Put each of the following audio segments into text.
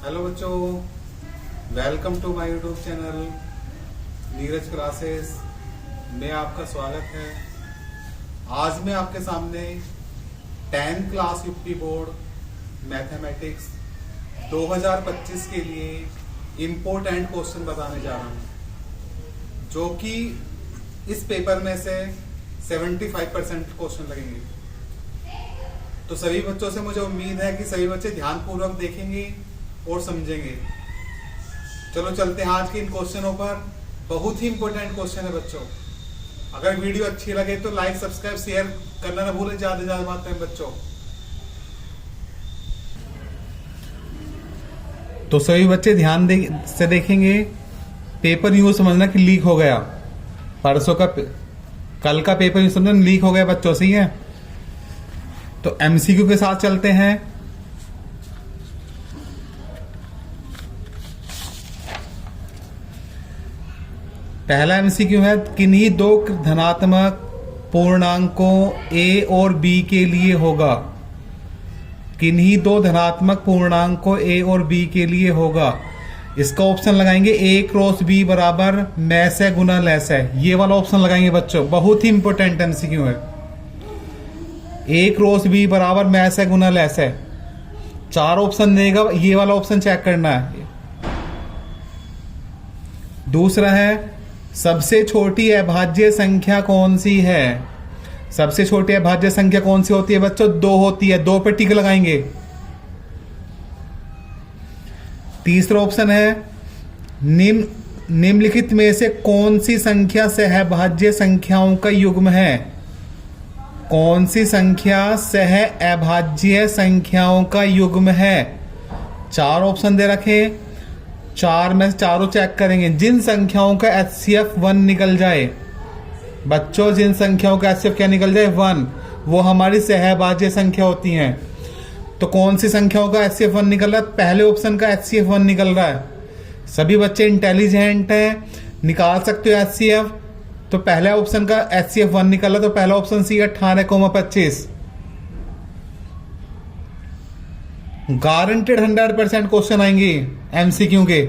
Hello बच्चों, welcome to my YouTube channel Neeraj classes में आपका स्वागत है। आज मैं आपके सामने 10th class UP board mathematics 2025 के लिए इम्पोर्टेंट क्वेश्चन बताने जा रहा हूं, जो कि इस पेपर में से 75% क्वेश्चन लगेंगे। तो सभी बच्चों से मुझे उम्मीद है कि सभी बच्चे ध्यानपूर्वक देखेंगे और समझेंगे। चलो चलते हैं आज के इन क्वेश्चनों पर। बहुत ही इंपॉर्टेंट क्वेश्चन है बच्चों। अगर वीडियो अच्छी लगे तो लाइक, सब्सक्राइब, शेयर करना ना भूलें। ज्यादा से ज्यादा मात्रा में बच्चों। तो सभी बच्चे ध्यान से देखेंगे। पेपर यूं समझना कि लीक हो गया। परसों का कल का पेपर यूं समझना लीक हो गया बच्चों, सही है। तो एमसीक्यू के साथ चलते हैं। पहला एमसीक्यू है, किन्हीं दो धनात्मक पूर्णांकों ए और बी के लिए होगा। किन्हीं दो धनात्मक पूर्णांकों ए और बी के लिए होगा। इसका ऑप्शन लगाएंगे ए क्रॉस बी बराबर मैस है गुना लेस है। ये वाला ऑप्शन लगाएंगे बच्चों, बहुत ही इंपॉर्टेंट एमसीक्यू है। ए क्रॉस बी बराबर मैस है गुना लेस है। 4 ऑप्शन देगा, ये वाला ऑप्शन चेक करना है। दूसरा है, सबसे छोटी अभाज्य संख्या कौन सी है। सबसे छोटी अभाज्य संख्या कौन सी होती है बच्चों? 2 होती है। 2 पे टिक लगाएंगे। तीसरा ऑप्शन है, निम्नलिखित में से कौन सी संख्या सहअभाज्य संख्याओं का युग्म है। कौन सी संख्या सहअभाज्य संख्याओं का युग्म है। 4 ऑप्शन दे रखे। 4 में से चारों चेक करेंगे। जिन संख्याओं का HCF 1 निकल जाए बच्चों, जिन संख्याओं का HCF क्या निकल जाए 1, वो हमारी सहअभाज्य संख्या होती हैं। तो कौन सी संख्याओं का HCF 1 निकल रहा है? पहले ऑप्शन का HCF 1 निकल रहा है। सभी बच्चे इंटेलिजेंट हैं, निकाल सकते हो HCF। तो पहले ऑप्शन का HCF 1 निकल रहा है, तो पहला ऑप्शन सी 18,25। गारंटेड 100% क्वेश्चन आएंगे एमसीक्यू के।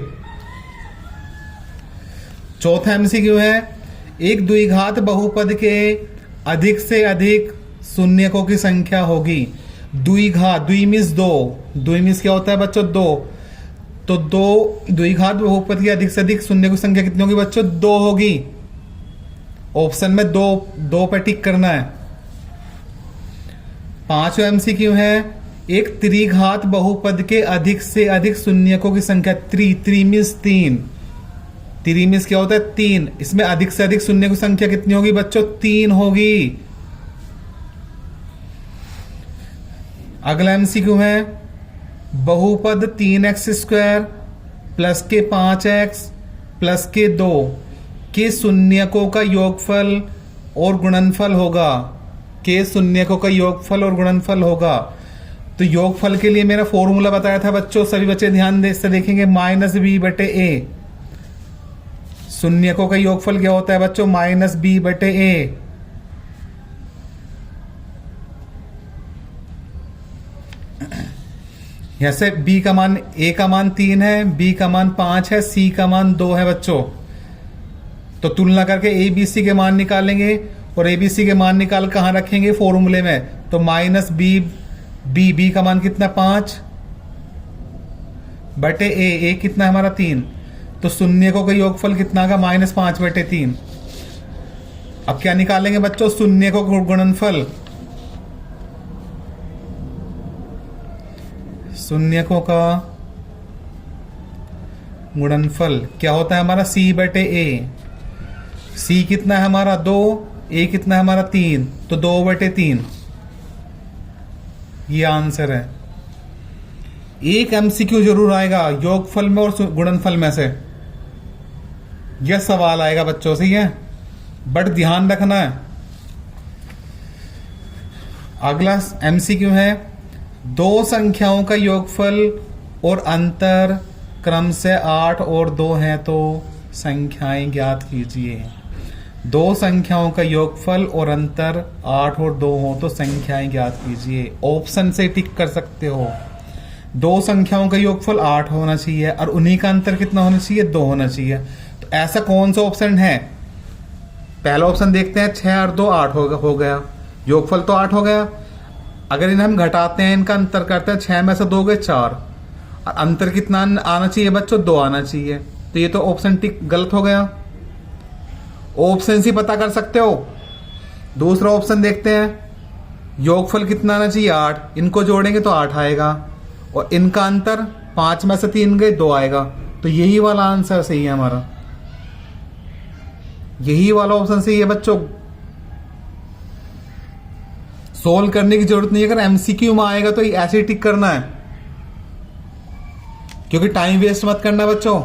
चौथा एमसीक्यू है, एक द्विघात बहुपद के अधिक से अधिक शून्यकों की संख्या होगी। द्विघात, द्विमिस 2, द्विमिस क्या होता है बच्चों? 2। तो 2 द्विघात बहुपद की अधिक से अधिक शून्य की संख्या कितनी होगी बच्चों? 2 होगी। ऑप्शन में 2 पे टिक करना है। 5वां एमसीक्यू है, एक त्रिघात बहुपद के अधिक से अधिक शून्यकों की संख्या। त्रिमिस 3। त्रिमिस क्या होता है? 3। इसमें अधिक से अधिक शून्य की संख्या कितनी होगी बच्चों? 3 होगी। अगला एमसीक्यू है, बहुपद 3x² प्लस के 5x प्लस के 2 के शून्यकों का योगफल और गुणनफल होगा। के शून्यकों का योगफल और गुणनफल होगा। तो योगफल के लिए मेरा फॉर्मूला बताया था बच्चों, सभी बच्चे ध्यान से देखेंगे। -b/a। शून्यकों का योगफल क्या होता है बच्चों? -b/a। यहां b का मान, a का मान 3 है, b का मान 5 है, c का मान 2 है बच्चों। तो तुलना करके a b c के मान निकालेंगे और a b c के मान निकाल कहां रखेंगे? फॉर्मूले में। तो -b का मान कितना? 5/a। a कितना है हमारा? 3। तो शून्यकों का योगफल कितना होगा? -5/3। अब क्या निकालेंगे बच्चों? शून्यकों का गुणनफल। शून्यकों का गुणनफल क्या होता है हमारा? c/a। c कितना है हमारा? 2। a कितना है हमारा? 3। तो 2/3 ये आंसर है। एक एमसीक्यू जरूर आएगा योगफल में और गुणनफल में से। यह सवाल आएगा बच्चों से, ये बट ध्यान रखना है। अगला एमसीक्यू है, 2 संख्याओं का योगफल और अंतर क्रम से 8 और 2 है तो संख्याएं ज्ञात कीजिए। 2 संख्याओं का योगफल और अंतर 8 और 2 हो तो संख्याएं ज्ञात कीजिए। ऑप्शन से टिक कर सकते हो। दो संख्याओं का योगफल 8 होना चाहिए और उन्हीं का अंतर कितना होना चाहिए, 2 होना चाहिए। तो ऐसा कौन सा ऑप्शन है? पहला ऑप्शन देखते हैं, 6 और 2 8 हो गया, योगफल तो 8 हो गया। अगर इन्हें हम घटाते हैं, इनका अंतर करते हैं, 6 में से 2 गए 4, और अंतर कितना आना चाहिए बच्चों, 2 आना चाहिए। तो ये तो ऑप्शन टिक गलत हो गया। ऑप्शन सी पता कर सकते हो। दूसरा ऑप्शन देखते हैं, योगफल कितना आना चाहिए, 8, इनको जोड़ेंगे तो 8 आएगा, और इनका अंतर 5 में से 3 गए 2 आएगा। तो यही वाला आंसर सही है हमारा, यही वाला ऑप्शन सही है बच्चों। सोल्व करने की जरूरत नहीं है, अगर एमसीक्यू में आएगा तो ऐसे ही टिक करना है, क्योंकि टाइम वेस्ट मत करना बच्चों।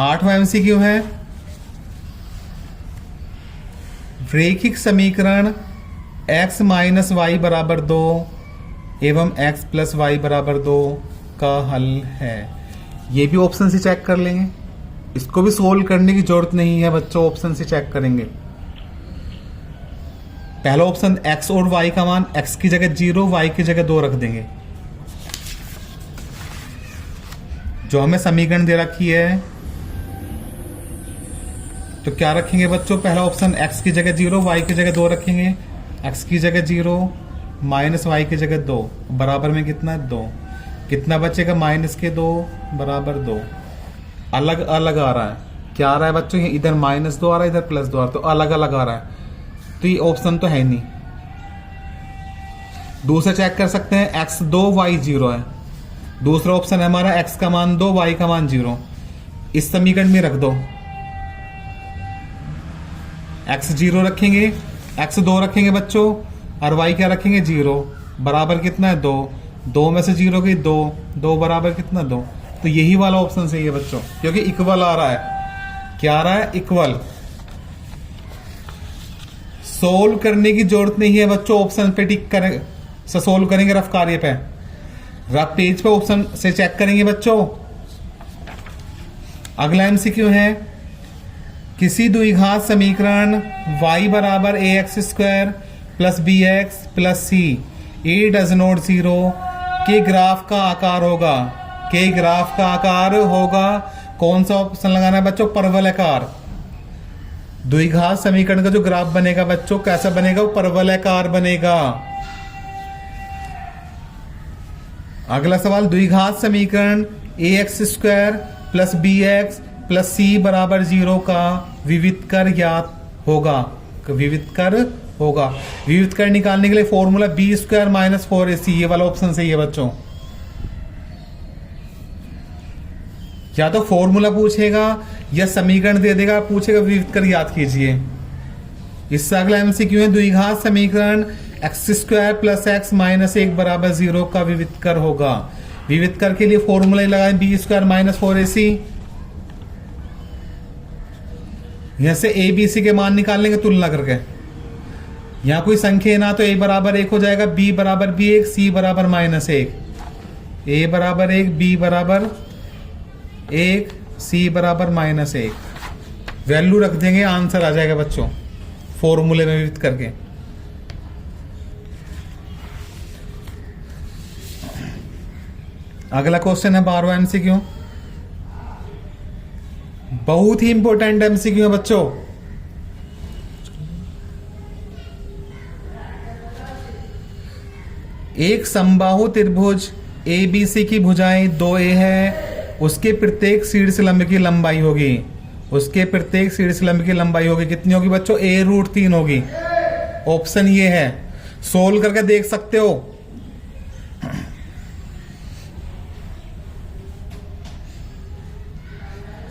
8वां एमसीक्यू है, रैखिक समीकरण x माइनस वाई बराबर 2 एवं x प्लस वाई बराबर 2 का हल है। ये भी ऑप्शन से चेक कर लेंगे, इसको भी सोल्व करने की जरूरत नहीं है बच्चों, ऑप्शन से चेक करेंगे। पहला ऑप्शन x और y का मान, x की जगह 0, y की जगह 2 रख देंगे। जो हमें समीकरण दे रखी है, तो क्या रखेंगे बच्चों, पहला ऑप्शन x की जगह 0, y की जगह 2 रखेंगे। x की जगह 0 माइनस y की जगह 2 बराबर में कितना, 2। कितना बचेगा, माइनस के 2 बराबर 2। अलग अलग आ रहा है, क्या आ रहा है बच्चों, इधर -2 आ रहा है, इधर +2 आ रहा है, तो अलग अलग आ रहा है, तो ये ऑप्शन तो है नहीं। दूसरा चेक कर सकते हैं, x 2 y 0 है। दूसरा ऑप्शन है हमारा, x का मान 2 y का मान 0। इस समीकरण में रख दो, x 0 रखेंगे, x 2 रखेंगे बच्चों, और y क्या रखेंगे, 0 बराबर कितना है, 2। 2 में से 0 गई 2, 2 बराबर कितना, 2। तो यही वाला ऑप्शन सही है बच्चों, क्योंकि इक्वल आ रहा है। क्या आ रहा है, इक्वल। सोल्व करने की जरूरत नहीं है बच्चों, ऑप्शन पे टिक करें से सोल्व करेंगे, रफ कार्य पे, रफ पेज पे ऑप्शन से चेक करेंगे बच्चों। अगला एमसीक्यू है, किसी द्विघात समीकरण y बराबर ax square plus bx plus c a does not 0 के ग्राफ का आकार होगा, के ग्राफ का आकार होगा। कौन सा ऑप्शन लगाना है बच्चों, परवलयाकार। द्विघात समीकरण का जो ग्राफ बनेगा बच्चों, कैसा बनेगा, वो परवलयाकार बनेगा। अगला सवाल, द्विघात समीकरण ax square plus bx plus c बराबर 0 का विविध कर ज्ञात होगा, विविध कर होगा। विविध कर निकालने के लिए formula b square minus 4ac, ये वाला ऑप्शन सही है बच्चों। या तो फॉर्मूला पूछेगा या समीकरण दे देगा, पूछेगा विविध कर ज्ञात कीजिए। इससे अगला एमसीक्यू है, द्विघात समीकरण x square plus x minus 1 बराबर 0 का विविध कर होगा। विविध कर के लिए फॉर्मूला लगाएं, बी स्क्वायर माइनस 4ac। यहां से ए बी सी के मान निकाल लेंगे तुलना करके। यहां कोई संख्या ना तो a बराबर 1 हो जाएगा, b बराबर b 1, c बराबर -1। a बराबर 1, b बराबर 1, c बराबर -1। वैल्यू रख देंगे, आंसर आ जाएगा बच्चों फॉर्मूले में विविध करके। अगला क्वेश्चन है 12वां एमसीक्यू, बहुत ही इंपॉर्टेंट एमसीक्यू है बच्चों। एक समबाहु त्रिभुज ABC की भुजाएं 2a है, उसके प्रत्येक शीर्ष लंब की लंबाई होगी, उसके प्रत्येक शीर्ष लंब की लंबाई होगी कितनी होगी बच्चों, a√3 होगी। ऑप्शन ये है, सोल्व करके देख सकते हो।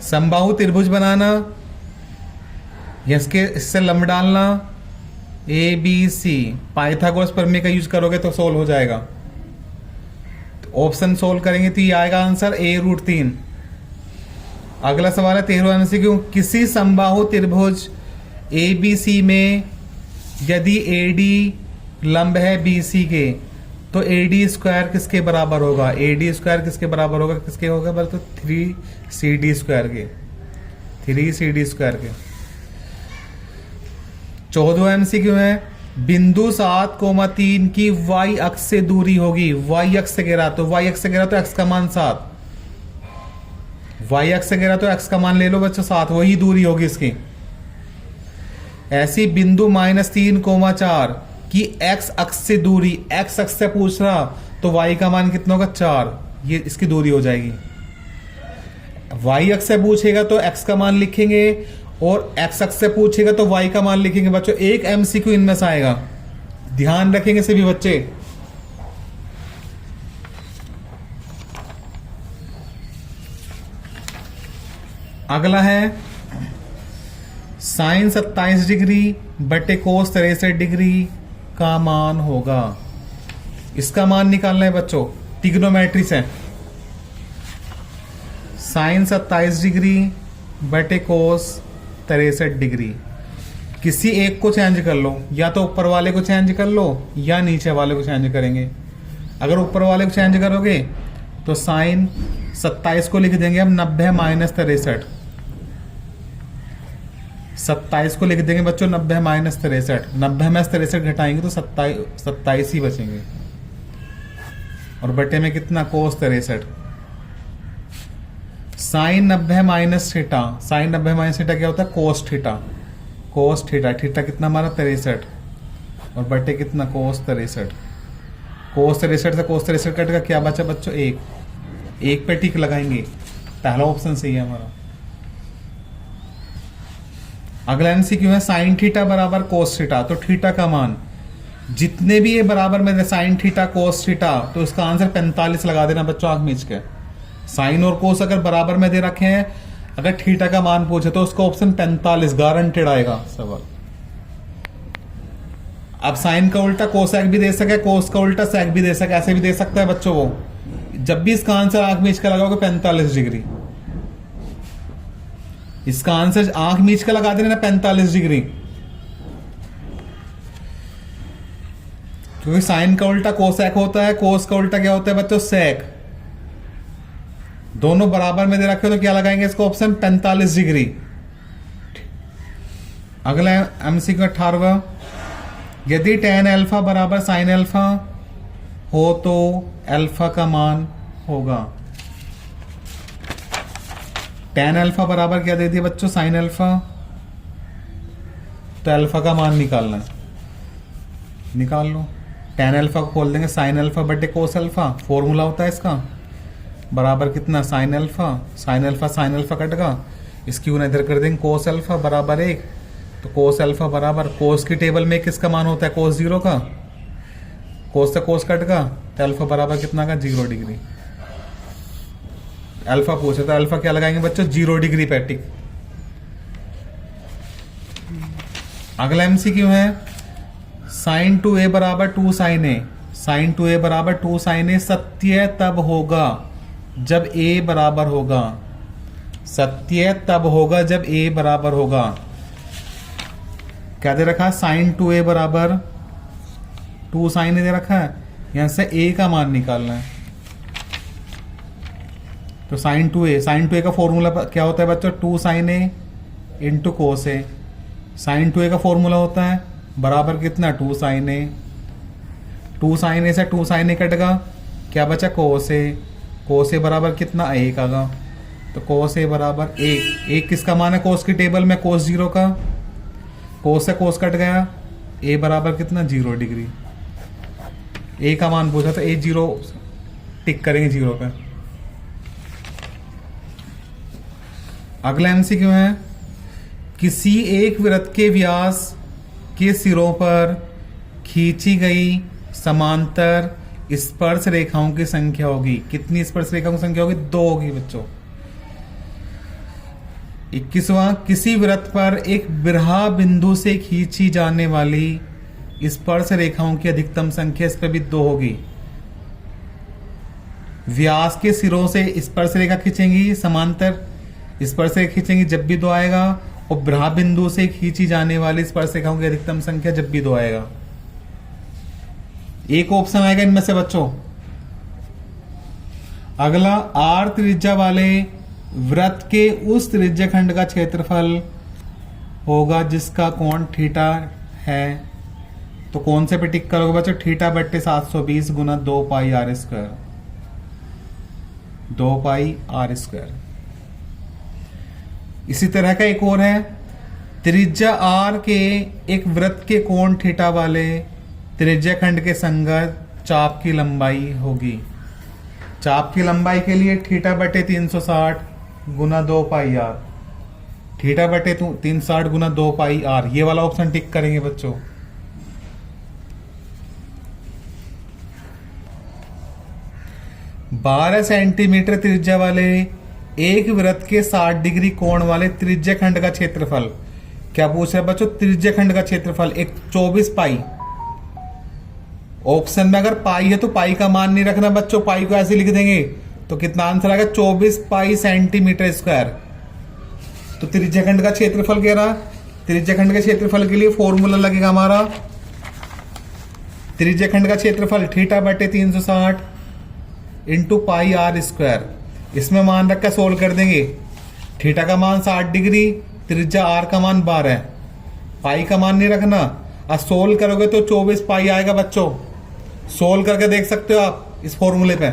समबाहु त्रिभुज बनाना, इसके इससे लंब डालना, ABC, पाइथागोरस प्रमेय का यूज करोगे तो सोल्व हो जाएगा। तो ऑप्शन सोल्व करेंगे तो ये आएगा आंसर a√3। अगला सवाल है 13वां एमसीक्यू, किसी समबाहु त्रिभुज ABC में यदि AD लंब है BC के तो AD स्क्वायर किसके बराबर होगा, AD स्क्वायर किसके बराबर होगा, किसके होगा बोले तो 3CD स्क्वायर के, 3CD स्क्वायर के। 14वां एमसीक्यू है, बिंदु 7,3 की y अक्ष से दूरी होगी, y अक्ष से गिरा तो y अक्ष से गिरा तो x का मान 7, y अक्ष से गिरा तो x का मान ले लो बच्चों 7, वही दूरी होगी इसकी। ऐसी बिंदु -3,4 की x अक्ष से दूरी, x अक्ष से पूछ रहा तो y का मान कितना होगा 4, ये इसकी दूरी हो जाएगी। y अक्ष से पूछेगा तो x का मान लिखेंगे और x अक्ष से पूछेगा तो y का मान लिखेंगे। बच्चों एक MCQ इनमें से आएगा, ध्यान रखेंगे सभी बच्चे। अगला है साइन 27 डिग्री बटे कोस 63 डिग्री का मान होगा। इसका मान निकालना है बच्चों, ट्रिग्नोमेट्री से। साइन 27 डिग्री बटे कोस 63 डिग्री, किसी एक को चेंज कर लो, या तो ऊपर वाले को चेंज कर लो या नीचे वाले को चेंज करेंगे। अगर ऊपर वाले को चेंज करोगे तो साइन 27 को लिख देंगे हम 90 माइनस 63, 27 को लिख देंगे बच्चों 90 माइनस 63, 90 में 63 घटाएंगे तो 27 ही बचेंगे, और बटे में कितना cos 63। Sine 90 minus theta, sine 90 minus theta क्या होता है cos theta, cos theta, theta कितना हमारा 63 और बटे कितना कोस 63, कोस 63 से कोस 63 कटेगा, क्या बचा बच्चों 1, 1 पे टिक लगाएंगे, पहला ऑप्शन सही है हमारा। अगला एमसीक्यू है साइन थीटा बराबर कोस थीटा, तो थीटा का मान जितने भी ये बराबर में साइन थीटा कोस थीटा, तो इसका आंसर 45 लगा देना बच्चों आंख मीच के। साइन और कोस अगर बराबर में दे रखे हैं, अगर थीटा का मान पूछे तो उसका ऑप्शन 45 गारंटेड आएगा सवाल। अब साइन का उल्टा कोसेक भी दे सके, कोस का उल्टा सेक भी दे सके, ऐसे भी दे सकता है बच्चों वो। जब भी इसका आंसर आंख मीच का लगाओगे 45 डिग्री, इसका आंसर आंख मीच का लगा देना 45 डिग्री, क्योंकि साइन का उल्टा कोसेक होता है, कोस का उल्टा क्या होता है बच्चों सेक। दोनों बराबर में दे रखे हो तो क्या लगाएंगे इसको ऑप्शन 45 डिग्री। अगला एमसीक्यू 18, यदि tan अल्फा बराबर साइन अल्फा हो तो अल्फा का मान होगा। tan अल्फा बराबर क्या दे दिया बच्चों साइन अल्फा, तो अल्फा का मान निकालना है, निकाल लो। tan अल्फा को खोल देंगे साइन अल्फा बटे कोस अल्फा, फॉर्मूला होता है इसका, बराबर कितना साइन अल्फा, साइन अल्फा कटेगा, इसकी यूं इधर कर देंगे कोस अल्फा बराबर 1, तो कोस अल्फा बराबर कोस की टेबल में किसका मान होता है कोस 0 का, कोस से कोस कटेगा तो अल्फा बराबर कितना का 0 डिग्री। अल्फा पूछे तो अल्फा क्या लगाएंगे बच्चों 0 डिग्री पे टिक। अगला एमसीक्यू है साइन 2a बराबर 2 साइन ए, साइन 2a बराबर 2 साइन ए सत्य तब होगा जब a बराबर होगा, सत्य तब होगा जब a बराबर होगा। क्या दे रखा है साइन 2a बराबर 2 साइन ए दे रखा है, यहां से a का मान निकालना है, तो साइन 2a का फॉर्मूला क्या होता है बच्चों 2 साइन ए इंटू कोस ए, साइन 2a का फॉर्मूला होता है बराबर कितना 2 साइन ए, 2 साइन ए से 2 साइन ए कटेगा, क्या बचा कोस ए, कोस ए बराबर कितना 1 आगा, तो कोस ए बराबर 1 किसका मान है कोस की टेबल में कोस 0 का, कोस से कोस कट गया, ए बराबर कितना 0 डिग्री, ए का मान पूछा तो ए 0 टिक करेंगे 0 पे। अगला एमसीक्यू है किसी एक वृत्त के व्यास के सिरों पर खींची गई समांतर स्पर्श रेखाओं की संख्या होगी। कितनी स्पर्श रेखाओं की संख्या होगी 2 होगी बच्चों। 21वां, किसी वृत्त पर एक बिरहा बिंदु से खींची जाने वाली स्पर्श रेखाओं की अधिकतम संख्या, इस पर भी 2 होगी। व्यास के सिरों से स्पर्श रेखा खींचेंगी, समांतर स्पर्श रेखा खींचेंगी जब भी 2 आएगा, और बिरहा बिंदु से खींची जाने वाली स्पर्श रेखाओं की अधिकतम संख्या जब भी 2 आएगा। एक ऑप्शन आएगा इनमें से बच्चों। अगला आर त्रिज्या वाले वृत्त के उस त्रिज्या खंड का क्षेत्रफल होगा जिसका कोण थीटा है, तो कौन से पे टिक करोगे बच्चों? थीटा बट्टे 720 गुना 2 pi r square, 2 pi r square. इसी तरह का एक और है, त्रिज्या आर के एक वृत्त के कोण थीटा वाले त्रिज्या खंड के संगत चाप की लंबाई होगी। चाप की लंबाई के लिए थीटा बटे 360 गुना 2 पाई आर, थीटा बटे 360 गुना 2 पाई आर, ये वाला ऑप्शन टिक करेंगे बच्चों। बारह सेंटीमीटर त्रिज्या वाले एक वृत्त के 60 डिग्री कोण वाले त्रिज्या खंड का क्षेत्रफल, क्या पूछ रहे बच्चों? त्रिज्या खंड का क्षेत्रफल एक 24 पाई। ऑप्शन में अगर पाई है तो पाई का मान नहीं रखना बच्चों, पाई को ऐसे लिख देंगे तो कितना आंसर आएगा? 24 पाई सेंटीमीटर स्क्वायर। तो त्रिज्या खंड का क्षेत्रफल कह रहा, त्रिज्या खंड के क्षेत्रफल के लिए फॉर्मूला लगेगा हमारा, त्रिज्या खंड का क्षेत्रफल थीटा बटे 360 इंटू पाई आर स्क्वायर। इसमें मान रखकर सोल्व कर देंगे। थीटा का मान 60 डिग्री, त्रिज्या आर का मान 12, पाई का मान नहीं रखना। अब सोल्व करोगे तो 24 पाई आएगा बच्चों। सोल्व करके देख सकते हो आप इस फॉर्मूले पे।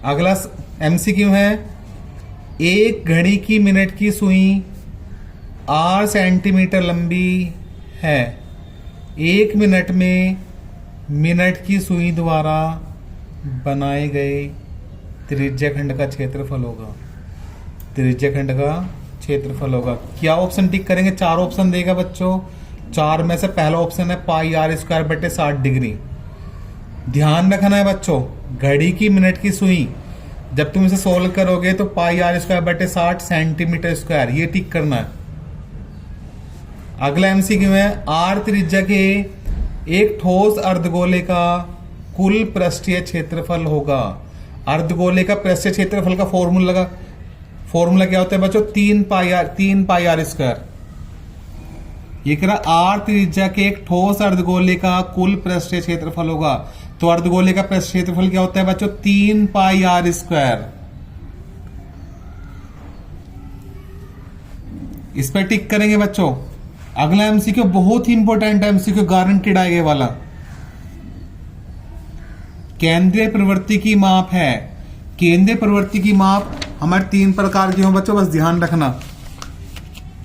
अगला एमसीक्यू है, एक घड़ी की मिनट की सुई 8 सेंटीमीटर लंबी है, 1 मिनट में मिनट की सुई द्वारा बनाए गए त्रिज्या खंड का क्षेत्रफल होगा। त्रिज्या खंड का क्षेत्रफल होगा। क्या ऑप्शन टिक करेंगे? 4 ऑप्शन देगा बच्चों। 4 में से पहला ऑप्शन है पाई आर स्क्वायर बटे 60 डिग्री। ध्यान रखना है बच्चों, घड़ी की मिनट की सुई, जब तुम इसे सोल्व करोगे तो पाई आर स्क्वायर बटे 60 सेंटीमीटर स्क्वायर, ये टिक करना है। अगला एमसीक्यू है, आर त्रिज्या के एक ठोस अर्धगोले का कुल पृष्ठीय क्षेत्रफल होगा। अर्धगोले का पृष्ठीय क्षेत्रफल का फॉर्मूला क्या होता है बच्चों? 3 पाई आर स्क्वायर। ये कह रहा आर त्रिज्या के एक ठोस अर्धगोले का कुल पृष्ठीय क्षेत्रफल होगा। तो अर्धगोले का पृष्ठीय क्षेत्रफल क्या होता है बच्चों? 3 पाई आर स्क्वायर। इस पर टिक करेंगे बच्चों। अगला एमसीक्यू बहुत ही इंपॉर्टेंट एमसीक्यू, गारंटेड आएगा वाला। केंद्रीय प्रवृत्ति की माप है। केंद्रीय प्रवृत्ति की माप हमारे 3 प्रकार की हो बच्चों, बस ध्यान रखना।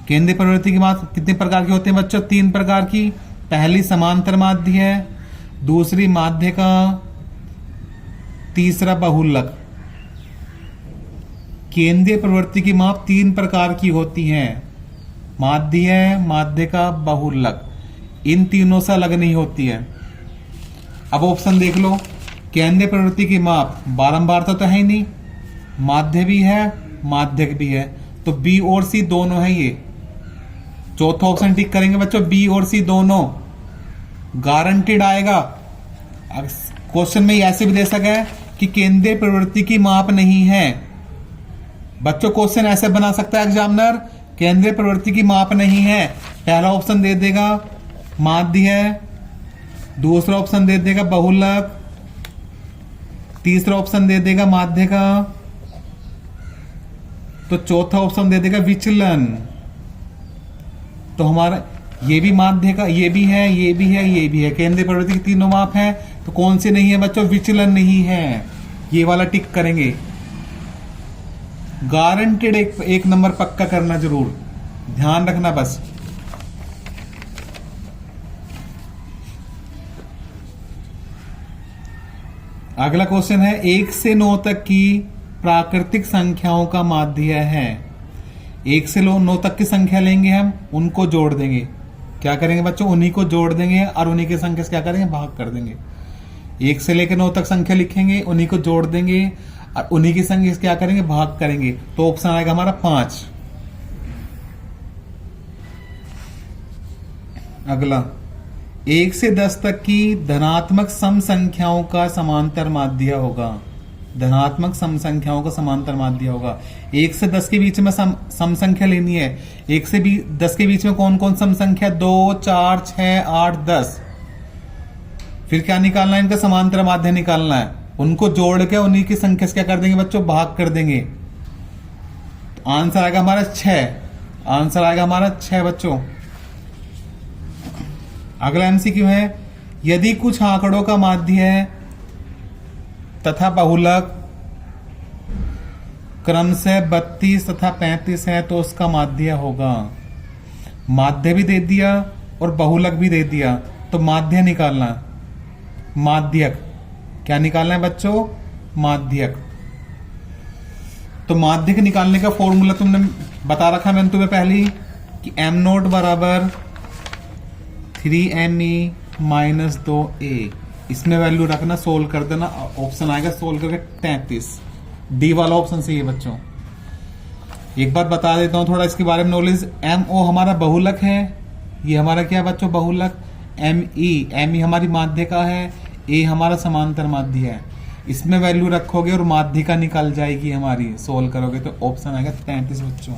केंद्रीय प्रवृत्ति की माप कितने प्रकार की होते हैं बच्चों? 3 प्रकार की। पहली समांतर माध्य है, दूसरी माध्य का, तीसरा बहुलक। केंद्रीय प्रवृत्ति की माप 3 प्रकार की होती है, माध्य, माध्य का, बहुलक। इन तीनों से अलग नहीं होती है। अब ऑप्शन देख लो। केंद्रीय प्रवृत्ति की माप बारंबारता तो है ही नहीं, माध्य भी है, माध्यक भी है, तो बी और सी दोनों है। ये चौथा ऑप्शन टिक करेंगे बच्चों, बी और सी दोनों गारंटेड आएगा। क्वेश्चन में ऐसे भी दे सका है कि केंद्रीय प्रवृत्ति की माप नहीं है। बच्चों क्वेश्चन ऐसे बना सकता है एग्जामिनर, केंद्रीय प्रवृत्ति की माप नहीं है। पहला ऑप्शन दे देगा माध्य है, दूसरा ऑप्शन दे देगा बहुलक, तीसरा ऑप्शन दे देगा माध्य का, तो चौथा ऑप्शन दे देगा विचलन। तो हमारा ये भी माध्य का, ये भी है, ये भी है, ये भी है। केंद्रीय प्रवृत्ति की तीनों माप है, तो कौन सी नहीं है बच्चों? विचलन नहीं है। ये वाला टिक करेंगे। गारंटेड एक नंबर पक्का करना जरूर, ध्यान रखना बस। अगला क्वेश्चन है, 1 से 9 तक की प्राकृतिक संख्याओं का माध्य है। 1 से 9 तक की संख्या लेंगे हम, उनको जोड़ देंगे। क्या करेंगे बच्चों? उन्हीं को जोड़ देंगे और उन्हीं की संख्या से क्या करेंगे? भाग कर देंगे। 1 से लेकर 9 तक संख्या लिखेंगे, उन्हीं को जोड़ देंगे और उन्हीं की संख्या से क्या करेंगे? भाग करेंगे। तो ऑप्शन आएगा हमारा 5। अगला, 1 से 10 तक की धनात्मक सम संख्याओं का समांतर माध्य होगा। धनात्मक सम संख्याओं का समांतर माध्य होगा। 1 से 10 के बीच में सम संख्या लेनी है। 1 से 10 के बीच में कौन कौन सम संख्या? 2, 4, 6, 8, 10। फिर क्या निकालना है? इनका समांतर माध्य निकालना है। उनको जोड़ के उन्हीं की संख्या से क्या कर देंगे बच्चों? भाग कर देंगे। तो आंसर आएगा हमारा 6। आंसर आएगा हमारा 6 बच्चों। अगला एमसीक्यू है, यदि कुछ आंकड़ों का माध्य तथा बहुलक क्रमशः 32 तथा 35 है तो उसका माध्य होगा। माध्य भी दे दिया और बहुलक भी दे दिया, तो माध्य निकालना। माध्यक क्या निकालना है बच्चों? माध्यक। तो माध्यक निकालने का फॉर्मूला तुमने बता रखा मैंने तुम्हें पहले ही कि m नोट बराबर 3me माइनस 2a। इसमें वैल्यू रखना, सोल्व कर देना, ऑप्शन आएगा सोल्व करके 33। डी वाला ऑप्शन सही है बच्चों। एक बात बता देता हूं थोड़ा इसके बारे में नॉलेज। MO हमारा बहुलक है, ये हमारा क्या बच्चों? बहुलक। ME हमारी माध्य का है, A हमारा समांतर माध्य है। इसमें वैल्यू रखोगे और माध्यिका निकल जाएगी हमारी, सोल्व करोगे तो ऑप्शन आएगा 33 बच्चों।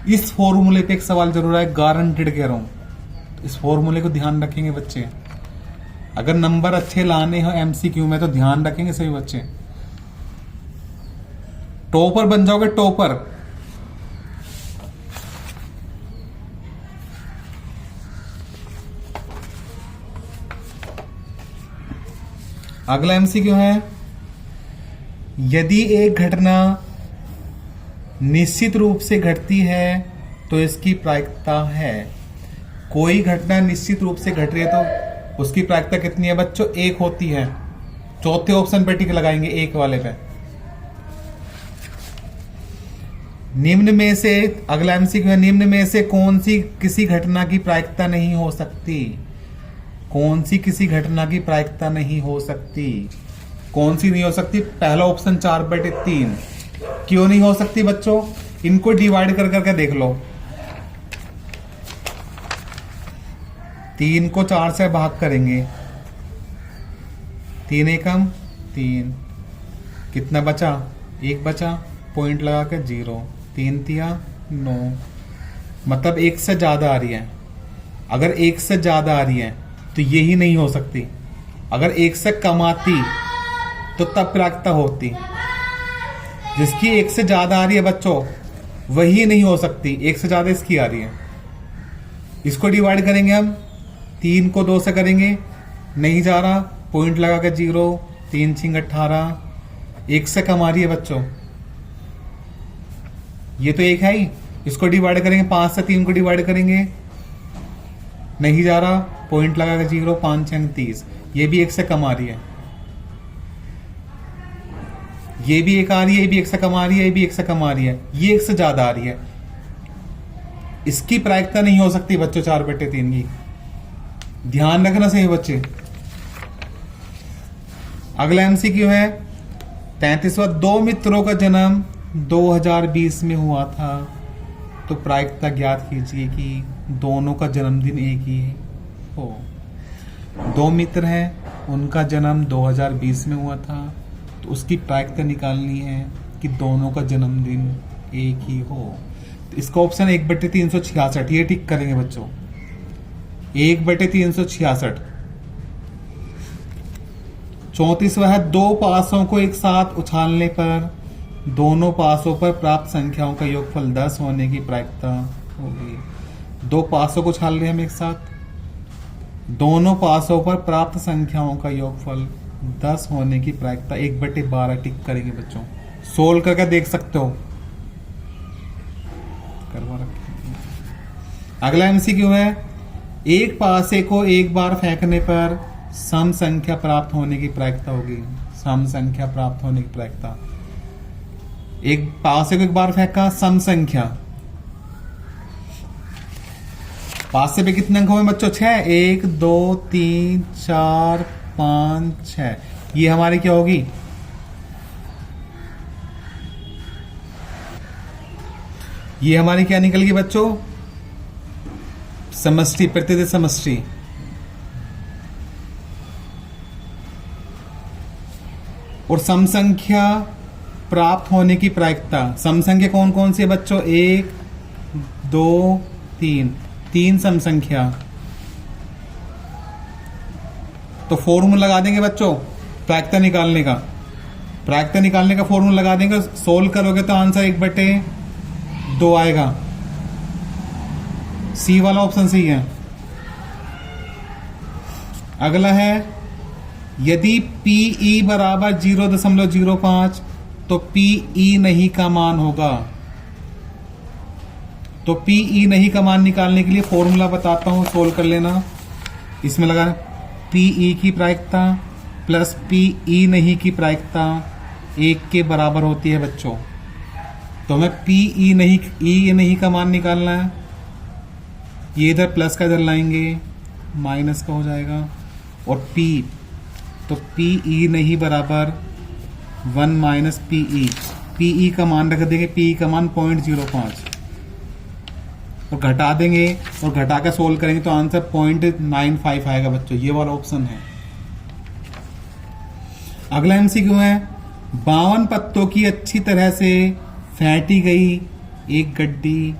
इस फॉर्मूले पे एक सवाल जरूर है, गारंटेड कह रहा हूं। तो इस फॉर्मूले को ध्यान रखेंगे बच्चे, अगर नंबर अच्छे लाने हो एमसीक्यू में तो ध्यान रखेंगे सभी बच्चे, टॉपर बन जाओगे, टॉपर। अगला एमसीक्यू है, यदि एक घटना निश्चित रूप से घटती है तो इसकी प्रायिकता है। कोई घटना निश्चित रूप से घट रही है तो उसकी प्रायिकता कितनी है बच्चों? 1 होती है। चौथे ऑप्शन पे टिक लगाएंगे, 1 वाले पे। निम्न में से, अगला एमसीक्यू है, निम्न में से कौन सी किसी घटना की प्रायिकता नहीं हो सकती? कौन सी किसी घटना की प्रायिकता नहीं हो सकती? कौन सी नहीं हो सकती? पहला ऑप्शन 4/3। क्यों नहीं हो सकती बच्चों? इनको डिवाइड कर करके देख लो। 3 को 4 से भाग करेंगे, 3 एकम 3, कितना बचा? 1 बचा, पॉइंट लगा के 0, 3 तिया 9, मतलब 1 से ज्यादा आ रही है। अगर 1 से ज्यादा आ रही है तो यही नहीं हो सकती। अगर 1 से कम आती तो तब प्रायिकता होती। जिसकी 1 से ज्यादा आ रही है बच्चों वही नहीं हो सकती, 1 से ज्यादा इसकी आ रही है। इसको डिवाइड करेंगे हम, 3 को 2 से करेंगे, नहीं जा रहा, पॉइंट लगा के 0, 3 छिंग 18, 1 से कम आ रही है बच्चों। ये तो 1 है ही, इसको डिवाइड करेंगे, 5 से 3 को डिवाइड करेंगे, नहीं जा रहा, पॉइंट लगा के 0, 5 छिंग 30, ये भी 1 से कम आ रही है। ये भी 1 आ रही है, ये भी 1 से कम आ रही है, ये भी 1 से कम आ रही है, ये 1 से ज्यादा आ रही है। इसकी प्रायिकता नहीं हो सकती बच्चों 4/3 की। ध्यान रखना सही बच्चे। अगला एमसीक्यू है 33वां, 2 मित्रों का जन्म 2020 में हुआ था तो प्रायिकता ज्ञात कीजिए कि दोनों का जन्मदिन एक ही हो। 2 मित्र हैं, उनका जन्म 2020 में हुआ था तो उसकी प्रायिकता निकालनी है कि दोनों का जन्मदिन एक ही हो। तो इसका ऑप्शन 1/366, ये टिक करेंगे बच्चों, 1/366। 34वां है, 2 पासों को एक साथ उछालने पर दोनों पासों पर प्राप्त संख्याओं का योगफल 10 होने की प्रायिकता होगी। 2 पासों को उछाल रहे हैं हम एक साथ, दोनों पासों पर प्राप्त संख्याओं का योगफल 10 होने की प्रायिकता 1/12 टिक करेंगे बच्चों। सोल्व करके देख सकते हो, करवा रखें। अगला एमसीक्यू है, एक पासे को एक बार फेंकने पर सम संख्या प्राप्त होने की प्रायिकता होगी। सम संख्या प्राप्त होने की प्रायिकता, एक पासे को एक बार फेंका, सम संख्या, पासे पे कितने अंक हुए बच्चों? 6, 1 2 3 4 5 6, ये हमारी क्या होगी? ये हमारी क्या निकल गई बच्चों? समष्टि, प्रतिनिधि समष्टि। और सम संख्या प्राप्त होने की प्रायिकता, सम संख्या कौन कौन सी है बच्चों? 1 2 3, 3 सम संख्या। तो फॉर्मूला लगा देंगे बच्चों प्रायिकता निकालने का। प्रायिकता निकालने का फॉर्मूला लगा देंगे, सोल्व करोगे तो आंसर 1/2 आएगा। सी वाला ऑप्शन सही है। अगला है यदि PE बराबर 0.05 तो PE नहीं का मान होगा। तो PE नहीं का मान निकालने के लिए फॉर्मूला बताता हूं, सोल्व कर लेना। इसमें लगा PE की प्रायिकता प्लस PE नहीं की प्रायिकता 1 के बराबर होती है बच्चों। तो हमें PE नहीं का मान निकालना है। ये इधर प्लस का इधर लाएंगे, माइनस का हो जाएगा। और P, तो PE नहीं बराबर 1 माइनस PE। PE का मान रख देंगे, PE का मान 0.05 और घटा देंगे और घटा कर सोल्व करेंगे तो आंसर 0.95 आएगा बच्चों। ये वाला ऑप्शन है। अगला MCQ है 52 पत्तों की अच्छी तरह से फेंटी गई एक गड्डी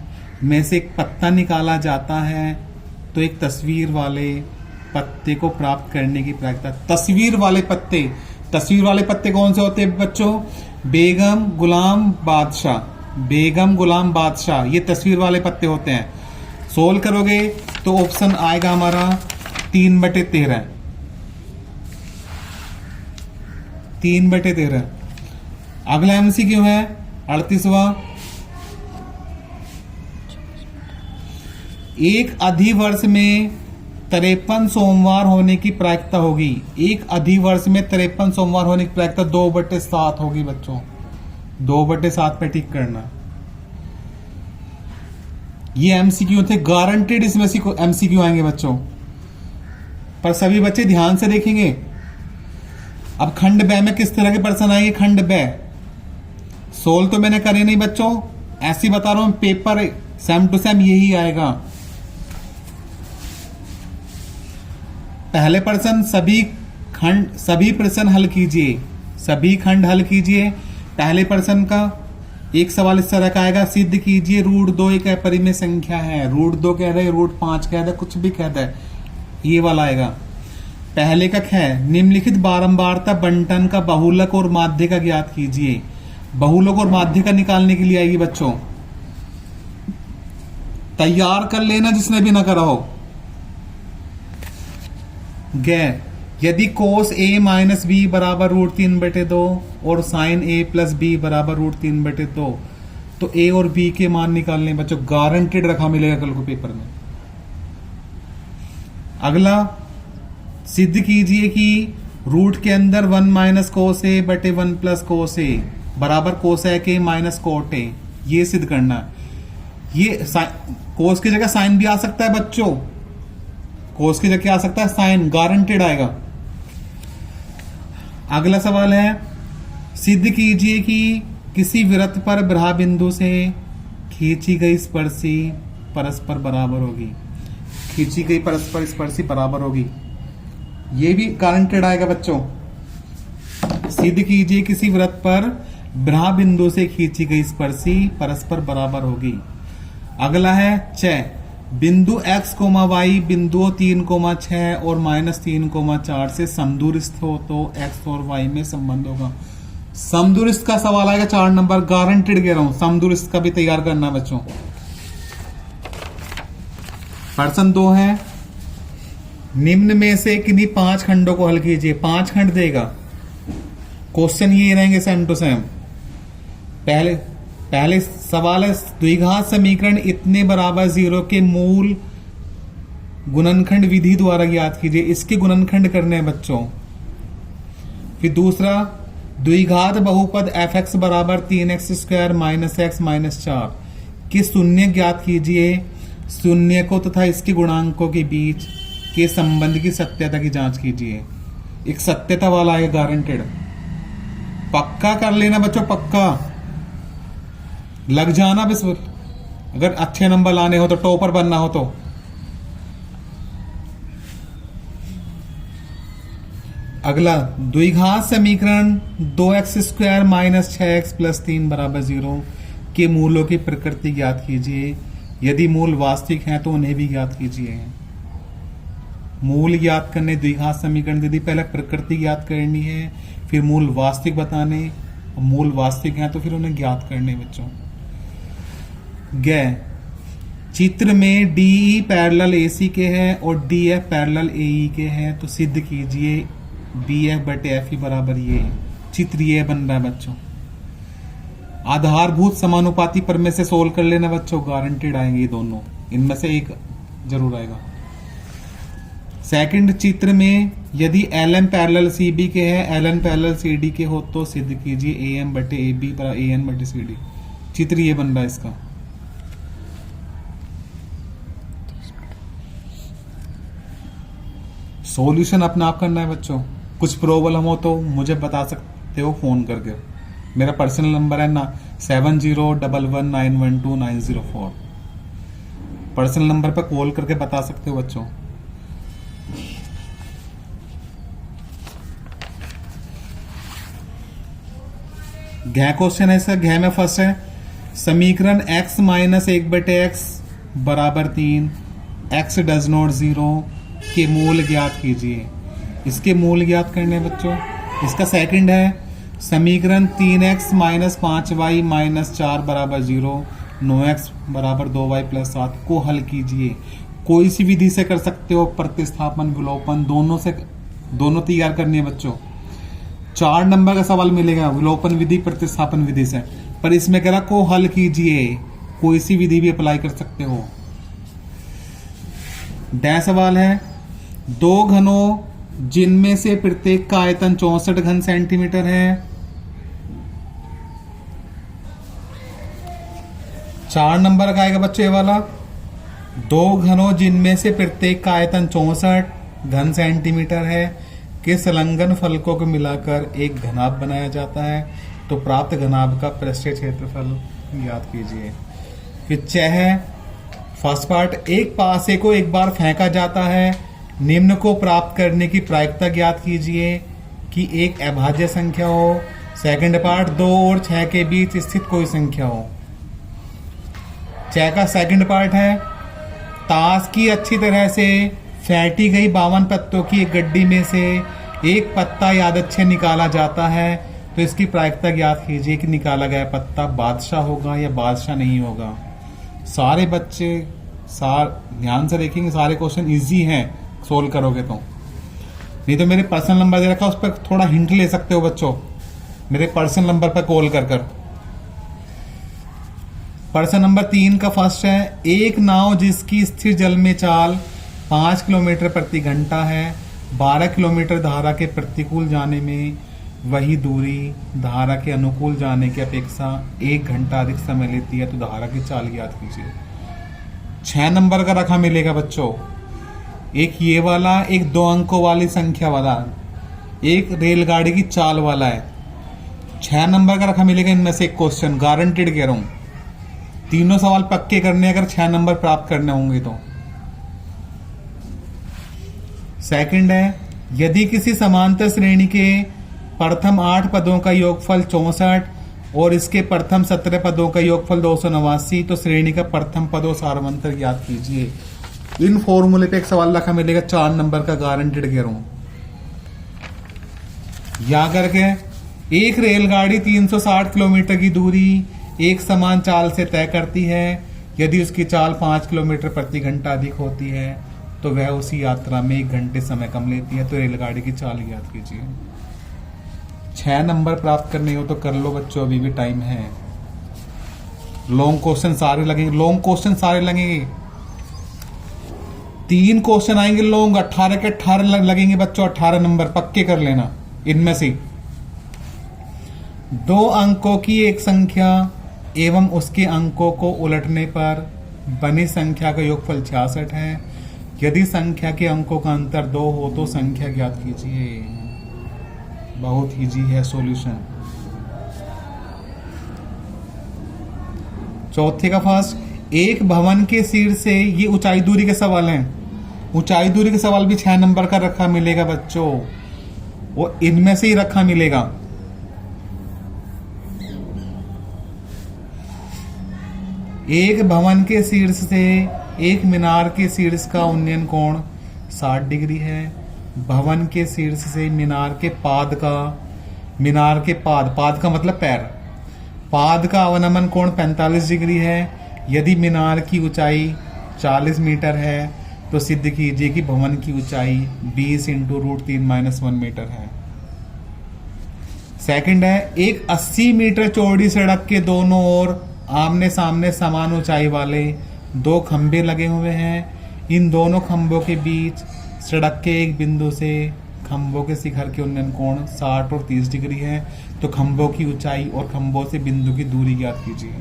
में से एक पत्ता निकाला जाता है तो एक तस्वीर वाले पत्ते को प्राप्त करने की प्रायिकता। तस्वीर वाले पत्ते कौन से होते हैं बच्चों? बेगम गुलाम बादशाह, बेगम गुलाम बादशाह, ये तस्वीर वाले पत्ते होते हैं। सोल्व करोगे तो ऑप्शन आएगा हमारा 3/13। 3/13। अगला MCQ है 38वां। एक अधिवर्ष में 53 सोमवार होने की प्रायिकता होगी। एक अधिवर्ष में 53 सोमवार होने की प्रायिकता 2/7 होगी बच्चों। 2/7 पे टिक करना। ये MCQ थे, गारंटेड इसमें से MCQ आएंगे बच्चों, पर सभी बच्चे ध्यान से देखेंगे। अब खंड ब में किस तरह के प्रश्न आएंगे? खंड ब सोल्व तो मैंने करे नहीं बच्चों, ऐसे ही बता रहा हूं, पेपर सेम टू सेम यही आएगा। पहले प्रश्न सभी प्रश्न हल कीजिए, सभी खंड हल कीजिए। पहले प्रश्न का एक सवाल इस तरह का आएगा, सिद्ध कीजिए √2 एक अपरिमेय संख्या है। √2 कह रहे, √5 कह रहे, कुछ भी कह रहे, ये वाला आएगा। पहले का है निम्नलिखित बारंबारता बंटन का बहुलक और माध्य का ज्ञात कीजिए। बहुलक और माध्य का निकालने के लिए आएगी बच्चों, तैयार कर लेना जिसने भी ना करा हो। यदि cos A माइनस B बराबर √3/2 और sin A प्लस B बराबर √3/2 तो A और B के मान निकालने बच्चों, गारंटेड रखा मिलेगा कल को पेपर में। अगला सिद्ध कीजिए कि रूट के अंदर 1 माइनस cos A बटे 1 प्लस cos A बराबर cosec A minus cot A, ये सिद्ध करना। ये cos की जगह sin भी आ सकता है बच्चों, cos की जगह आ सकता है sin, गारंटेड आएगा। अगला सवाल है सिद्ध कीजिए कि किसी वृत्त पर ब्रहा बिंदु से खींची गई स्पर्शी परस्पर बराबर होगी। खींची गई परस्पर स्पर्शी बराबर होगी, ये भी गारंटेड आएगा बच्चों। सिद्ध कीजिए किसी वृत्त पर ब्रहा बिंदु से खींची गई स्पर्शी परस्पर बराबर होगी। अगला है बिंदु x, y बिंदुओं 3,6 और -3,4 से समदूरस्थ हो तो x और y में संबंध होगा। समदूरस्थ का सवाल आएगा 4 नंबर, गारंटेड कह रहा हूं। समदूरस्थ का भी तैयार करना बच्चों। प्रश्न 2 है निम्न में से किन्हीं 5 खंडों को हल कीजिए। 5 खंड देगा, क्वेश्चन ये रहेंगे सेम टू सेम। पहले सवाल है द्विघात समीकरण इतने बराबर 0 के मूल गुणनखंड विधि द्वारा ज्ञात कीजिए। इसके गुणनखंड करने हैं बच्चों। फिर दूसरा द्विघात बहुपद f(x) बराबर 3x² - x - 4 के शून्य ज्ञात कीजिए। शून्य को तथा इसके गुणांकों के बीच के संबंध की सत्यता की जांच कीजिए। एक सत्यता वाला है गारंटेड, पक्का कर लेना बच्चों, पक्का लग जाना बस, अगर अच्छे नंबर लाने हो तो, टॉपर बनना हो तो। अगला द्विघात समीकरण 2x² - 6x + 3 = 0 के मूलों की प्रकृति ज्ञात कीजिए। यदि मूल वास्तविक हैं तो उन्हें भी ज्ञात कीजिए। मूल ज्ञात करने द्विघात समीकरण यदि पहले प्रकृति ज्ञात करनी है, फिर मूल वास्तविक बताने, मूल वास्तविक हैं तो फिर उन्हें ज्ञात करने बच्चों। चित्र में DE पैरेलल AC के हैं और DF पैरेलल AE के हैं, तो सिद्ध कीजिए BF बटे FE बराबर ये। चित्र ये बन रहा है बच्चों। आधारभूत समानुपाती प्रमेय से सोल्व कर लेना बच्चों, गारंटेड आएंगे ये दोनों, इनमें से एक जरूर आएगा। सेकंड, चित्र में यदि LM पैरेलल CB के हैं, LN पैरेलल CD के हो तो सिद्ध कीजिए AM बटे AB बराबर AN बटे CD। चित्र ये बन रहा है इसका। सॉल्यूशन अपना आप करना है बच्चों। कुछ प्रॉब्लम हो तो मुझे बता सकते हो फोन करके। मेरा पर्सनल नंबर है ना 7011912904। पर्सनल नंबर पर कॉल करके बता सकते हो बच्चों। घ क्वेश्चन है इसका। घ में फर्स्ट है समीकरण x माइनस 1/x बराबर 3, x डज नॉट 0 के मूल ज्ञात कीजिए। इसके मूल ज्ञात करने हैं बच्चों। इसका सेकंड है समीकरण 3x माइनस 5y माइनस 4 बराबर 0, 9x बराबर 2y प्लस 7 को हल कीजिए। कोई सी विधि से कर सकते हो, प्रतिस्थापन, विलोपन, दोनों तैयार करनी है बच्चों। 4 नंबर का सवाल मिलेगा विलोपन विधि, प्रतिस्थापन विधि से, पर इसमें कह रहा को हल कीजिए। कोई सी विधि भी अप्लाई कर सकते हो। डै सवाल है दो घनों जिनमें से प्रत्येक का आयतन 64 घन सेंटीमीटर है। 4 नंबर का आएगा बच्चों ये वाला। दो घनों जिनमें से प्रत्येक का आयतन 64 घन सेंटीमीटर है के संलग्न फलकों को मिलाकर एक घनाभ बनाया जाता है, तो प्राप्त घनाभ का पृष्ठीय क्षेत्रफल याद कीजिए। फिर 6 है फर्स्ट पार्ट, एक पासे को एक बार फेंका जाता है, निम्न को प्राप्त करने की प्रायिकता ज्ञात कीजिए कि एक अभाज्य संख्या हो। सेकंड पार्ट, 2 और 6 के बीच स्थित कोई संख्या हो। 6 का सेकंड पार्ट है ताश की अच्छी तरह से फेंटी गई 52 पत्तों की एक गड्डी में से एक पत्ता यादच्छे निकाला जाता है, तो इसकी प्रायिकता ज्ञात कीजिए कि निकाला गया पत्ता बादशाह होगा या बादशाह नहीं होगा। सारे बच्चे ध्यान से देखेंगे, सारे क्वेश्चन इजी हैं सोल्व करोगे तो। नहीं तो मेरे पर्सनल नंबर दे रखा, उस पर थोड़ा हिंट ले सकते हो बच्चों, मेरे पर्सनल नंबर पर कॉल कर। पर्सन नंबर 3 का फर्स्ट है एक नाव जिसकी स्थिर जल में चाल 5 किलोमीटर प्रति घंटा है, 12 किलोमीटर धारा के प्रतिकूल जाने में वही दूरी धारा के अनुकूल जाने की अपेक्षा 1 घंटा अधिक समय लेती है, तो धारा की चाल ज्ञात कीजिए। 6 नंबर का रखा मिलेगा बच्चों, एक ये वाला, एक 2 अंकों वाली संख्या वाला, एक रेलगाड़ी की चाल वाला है। 6 नंबर का रखा मिलेगा इनमें से एक क्वेश्चन, गारंटेड कह रहा हूं। तीनों सवाल पक्के करने अगर 6 नंबर प्राप्त करने होंगे तो। सेकंड है यदि किसी समांतर श्रेणी के प्रथम 8 पदों का योगफल 64 और इसके प्रथम 17 पदों का योगफल 289, तो श्रेणी का प्रथम पद और सारवंतर ज्ञात कीजिए। इन फॉर्मूले पे एक सवाल रखा मिलेगा 4 नंबर का, गारंटेड कह रहा हूं। या करके एक रेलगाड़ी 360 किलोमीटर की दूरी एक समान चाल से तय करती है, यदि उसकी चाल 5 किलोमीटर प्रति घंटा अधिक होती है तो वह उसी यात्रा में 1 घंटे समय कम लेती है, तो रेलगाड़ी की चाल याद कीजिए। 6 नंबर प्राप्त करने हो तो कर लो बच्चों, अभी भी टाइम है। लॉन्ग क्वेश्चन सारे लगेंगे, 3 क्वेश्चन आएंगे लॉन्ग, 18 के 18 लगेंगे बच्चों। 18 नंबर पक्के कर लेना। इनमें से 2 अंकों की एक संख्या एवं उसके अंकों को उलटने पर बनी संख्या का योगफल 66 है, यदि संख्या के अंकों का अंतर 2 हो तो संख्या ज्ञात कीजिए। बहुत इजी है सॉल्यूशन। चौथे का फर्स्ट, एक भवन के सिर से, ये ऊंचाई दूरी के सवाल हैं, ऊंचाई दूरी के सवाल भी 6 नंबर का रखा मिलेगा बच्चों, वो इनमें से ही रखा मिलेगा। एक भवन के शीर्ष से एक मीनार के शीर्ष का उन्नयन कोण 60 डिग्री है। भवन के शीर्ष से मीनार के पाद का मतलब पैर, पाद का अवनमन कोण 45 डिग्री है। यदि मीनार की ऊंचाई 40 मीटर है तो सिद्ध कीजिए कि भवन की ऊंचाई 20 इंटू √3 - 1 मीटर है। सेकंड है, एक 80 मीटर चौड़ी सड़क के दोनों ओर आमने सामने समान ऊंचाई वाले 2 खंभे लगे हुए हैं। इन दोनों खंभों के बीच सड़क के एक बिंदु से खंभों के शिखर के उन्नयन कोण 60 और 30 डिग्री है। तो खंभों की ऊंचाई और खंभों से बिंदु की दूरी ज्ञात कीजिए।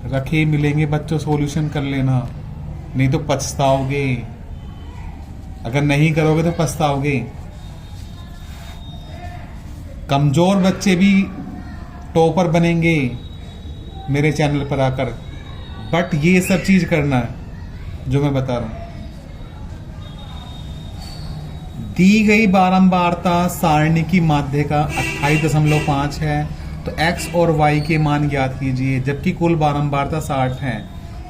रखे मिलेंगे बच्चों, सॉल्यूशन कर लेना, नहीं तो पछताओगे। अगर नहीं करोगे तो पछताओगे। कमजोर बच्चे भी टॉपर बनेंगे मेरे चैनल पर आकर, बट ये सब चीज करना है जो मैं बता रहा हूं। दी गई बारंबारता सारणी की माध्य का 28.5 है, तो x और y के मान ज्ञात कीजिए, जबकि कुल बारंबारता 60 है।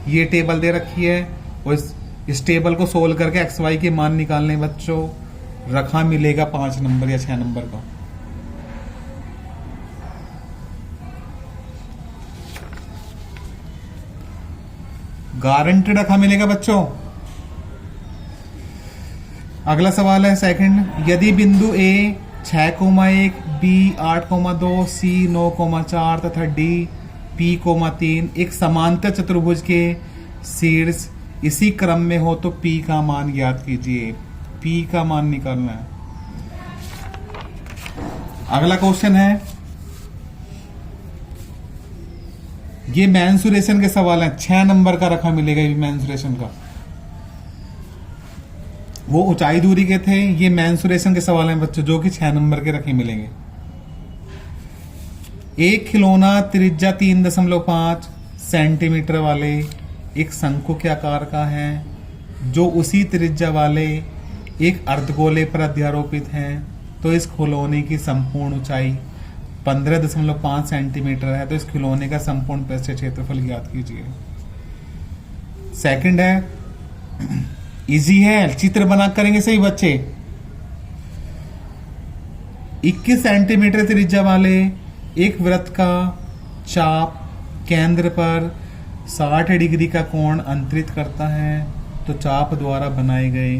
ये टेबल दे रखी है और इस टेबल को सोल्व करके x y के मान निकालने बच्चों। रखा मिलेगा 5 नंबर या 6 नंबर का। गारंटेड रखा मिलेगा बच्चों। अगला सवाल है सेकंड, यदि बिंदु A 6,1, B 8,2, C 9,4 तथा D P,3 एक समांतर चतुर्भुज के शीर्ष इसी क्रम में हो तो P का मान ज्ञात कीजिए। P का मान निकालना है। अगला क्वेश्चन है, ये मेंसुरेशन के सवाल हैं, 6 नंबर का रखा मिलेगा ये मेंसुरेशन का। वो ऊंचाई दूरी के थे, ये मेंसुरेशन के सवाल हैं बच्चों, जो कि 6 नंबर के रखे मिलेंगे। एक खिलौना त्रिज्या 3.5 सेंटीमीटर वाले एक शंकु के आकार का है, जो उसी त्रिज्या वाले एक अर्धगोले पर अध्यारोपित है। तो इस खिलौने की संपूर्ण ऊंचाई 15.5 सेंटीमीटर है। तो इस खिलौने का संपूर्ण पृष्ठ क्षेत्रफल ज्ञात कीजिए। सेकंड है, इजी है, चित्र बना करेंगे सही बच्चे। 21 सेंटीमीटर त्रिज्या वाले एक वृत्त का चाप केंद्र पर 60 डिग्री का कोण अंतरित करता है। तो चाप द्वारा बनाए गए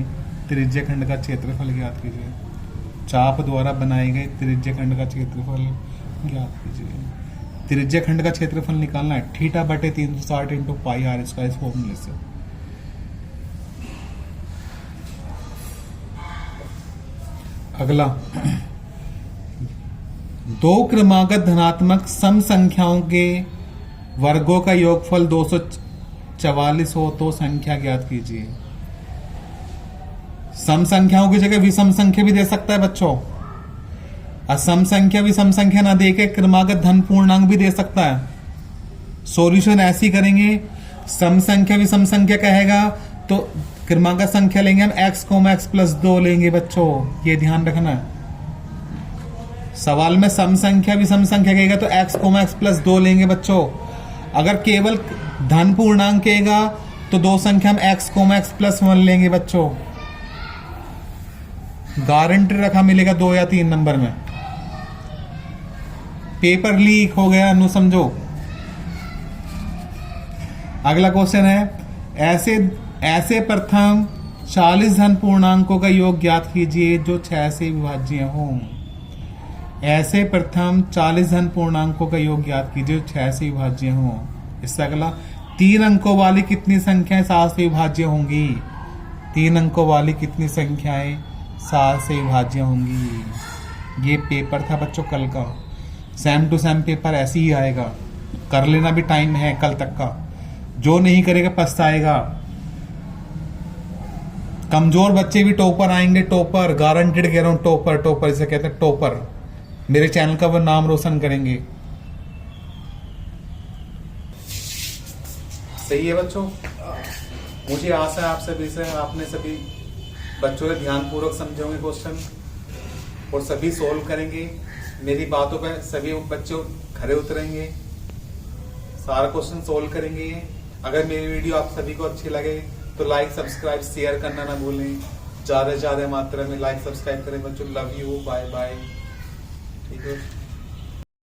त्रिज्या खंड का क्षेत्रफल ज्ञात कीजिए। चाप द्वारा बनाए गए त्रिज्या खंड का क्षेत्रफल ज्ञात कीजिए। त्रिज्या खंड का क्षेत्रफल निकालना है θ/360 इंटू πr इसका इस फॉर्मूले से। अगला, 2 क्रमागत धनात्मक सम संख्याओं के वर्गों का योगफल 244 हो तो संख्या ज्ञात कीजिए। सम संख्याओं की जगह विषम संख्या भी दे सकता है बच्चों। असम संख्या विषम संख्या ना देके क्रमागत धन पूर्णांक भी दे सकता है। सॉल्यूशन ऐसी करेंगे, सम संख्या विषम संख्या कहेगा तो क्रमागत संख्या लेंगे हम x, x+2 लेंगे बच्चों, ये ध्यान रखना है। सवाल में सम संख्या विषम संख्या कहेगा तो x, x+2 लेंगे बच्चों। अगर केवल धन पूर्णांक कहेगा तो 2 संख्या हम x, x+1 लेंगे बच्चों। गारंटी रखा मिलेगा 2 या 3 नंबर में। पेपर लीक हो गया, नो समझो। अगला क्वेश्चन है, ऐसे प्रथम 40 धन पूर्णांकों का योग ज्ञात कीजिए जो 6 से विभाज्य हों। ऐसे प्रथम 40 धन पूर्णांकों का योग ज्ञात कीजिए जो 6 से विभाज्य हों। इससे अगला, 3 अंकों वाली कितनी संख्याएं 7 से विभाज्य होंगी? 3 अंकों वाली कितनी संख्याएं 7 से विभाज्य होंगी? ये पेपर था बच्चों कल का, सेम टू सेम पेपर ऐसे ही आएगा। कर लेना, भी टाइम है कल तक का। जो नहीं करेगा पछताएगा। कमजोर बच्चे भी टॉपर आएंगे, टॉपर गारंटेड कह रहा हूं। टॉपर इसे कहते हैं, टॉपर। मेरे चैनल का वो नाम रोशन करेंगे। सही है बच्चों, मुझे आशा है आप सभी से आपने सभी बच्चों ने ध्यानपूर्वक समझे होंगे क्वेश्चन और सभी सोल्व करेंगे। मेरी बातों पे सभी बच्चों खरे उतरेंगे, सारा क्वेश्चन सोल्व करेंगे। अगर मेरी वीडियो आप सभी को अच्छी लगे तो लाइक, सब्सक्राइब, शेयर करना ना भूलें। ज्यादा से ज्यादा मात्रा में लाइक, सब्सक्राइब करें बच्चों। Love you, bye bye. ठीक है।